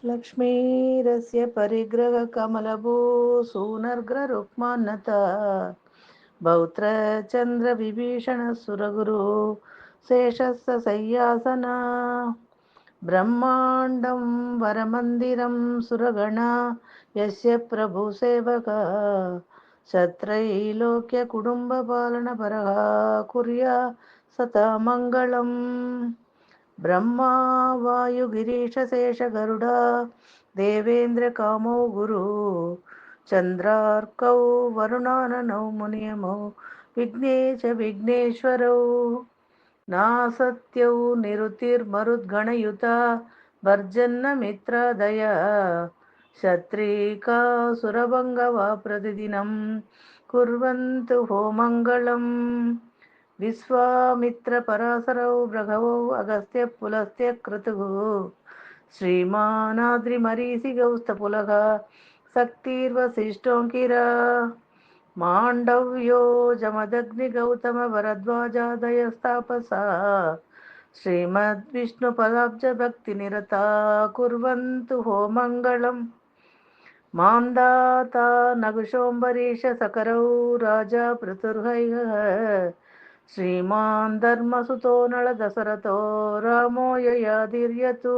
लक्ष्मीरस्य परिग्रहकमलभू सूनर्ग्ररुक्मान्नता भौत्रचन्द्रविभीषणसुरगुरु शेषस्य सय्यासना ब्रह्माण्डं वरमन्दिरं सुरगणा यस्य प्रभुसेवक शत्रैलोक्यकुटुम्बपालनपरः कुर्या सता मङ्गलम् ब्रह्मा वायुगिरीशशेषगरुडा देवेन्द्रकामो गुरु चन्द्रार्कौ वरुणाननौ मुनियमौ विघ्नेश विघ्नेश्वरौ नासत्यौ निरुतिर्मरुद्गणयुता भर्जन्न मित्रादय शत्रीका सुरभङ्गवा प्रतिदिनं कुर्वन्तु होमङ्गलम् विश्वामित्रपराशरौ भृगवौ अगस्त्य पुलस्त्य क्रतुः श्रीमानाद्रिमरीचिगौस्तपुलः शक्तिर्वसिष्ठोऽङ्किरा माण्डव्यो जमदग्निगौतमभरद्वाजादयस्तापसा श्रीमद्विष्णुपदाब्जभक्तिनिरता कुर्वन्तु होमङ्गलम् मान्दाता नकुशोऽम्बरीश सकरौ राजा पृथुर्हयः श्रीमान् धर्मसुतो नळदशरथो रामो ययातिर्यतु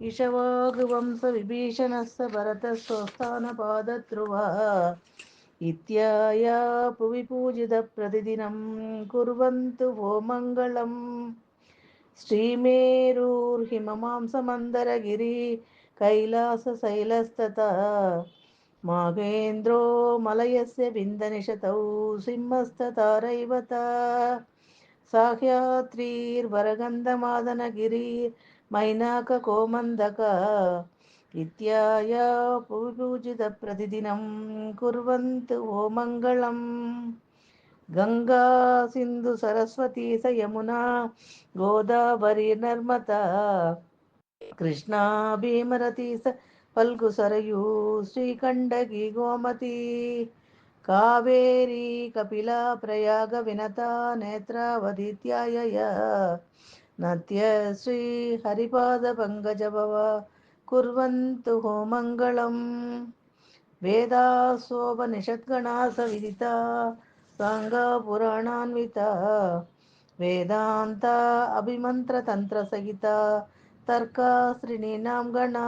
इषवाग्वंशविभीषणस्य भरतस्वस्थानपादध्रुवः इत्याया भुवि पूजितप्रतिदिनं कुर्वन्तु वो मङ्गलम् श्रीमेरुर्हिममांसमन्दरगिरि कैलासशैलस्ततः माघेन्द्रो मलयस्य विन्दनिशतौ सिंहस्ततारैवता साह्यात्रीर्वरगन्धमादनगिरि मैनाककोमन्दक इत्याया पूजितप्रतिदिनं कुर्वन्तु वो मङ्गलम् गङ्गा सिन्धु सरस्वती स यमुना गोदावरी नर्मदा कृष्णा भीमरती स फल्गुसरयू श्रीकण्डकी गोमती कावेरी कपिला प्रयाग विनता नेत्रावतीत्यायय नद्यश्री हरिपादपङ्कजभव कुर्वन्तु होमङ्गलम् वेदासोपनिषद्गणा सविदिता साङ्गा पुराणान्विता वेदान्ता अभिमन्त्रतन्त्रसहिता तर्काश्रिणीनां गणा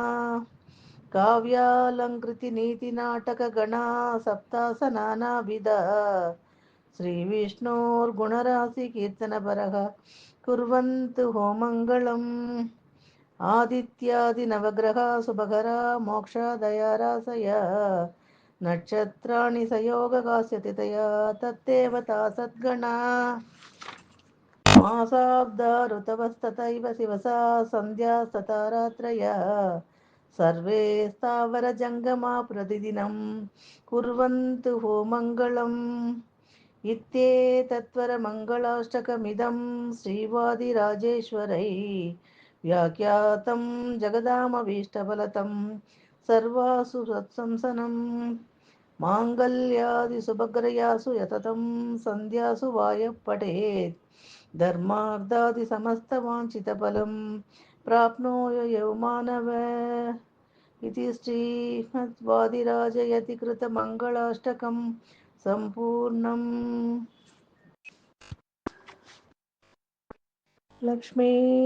काव्यालङ्कृतिनीतिनाटकगणा सप्तासनानाभिधा श्रीविष्णोर्गुणराशिकीर्तनपरः कुर्वन्तु होमङ्गलम् आदित्यादिनवग्रहा शुभकरा मोक्षादया रासय नक्षत्राणि सयोगकास्यतितया तत्देवता सद्गणा मासाब्दा ऋतवस्तथैव शिवसा सन्ध्यास्तथा रात्रयः सर्वे स्थावरजङ्गमा प्रतिदिनं कुर्वन्तु होमङ्गलम् इत्येतत्वरमङ्गलाष्टकमिदं श्रीवादिराजेश्वरै व्याख्यातं जगदामभीष्टफलतं सर्वासु सत्संसनं माङ्गल्यादिसुभग्रयासु यततं सन्ध्यासु वायः पठेत् धर्मार्धादिसमस्तवाञ्छितफलं प्राप्नोय मानव इति श्रीमद्वादिराजयतिकृतमङ्गलाष्टकं सम्पूर्णम् लक्ष्मी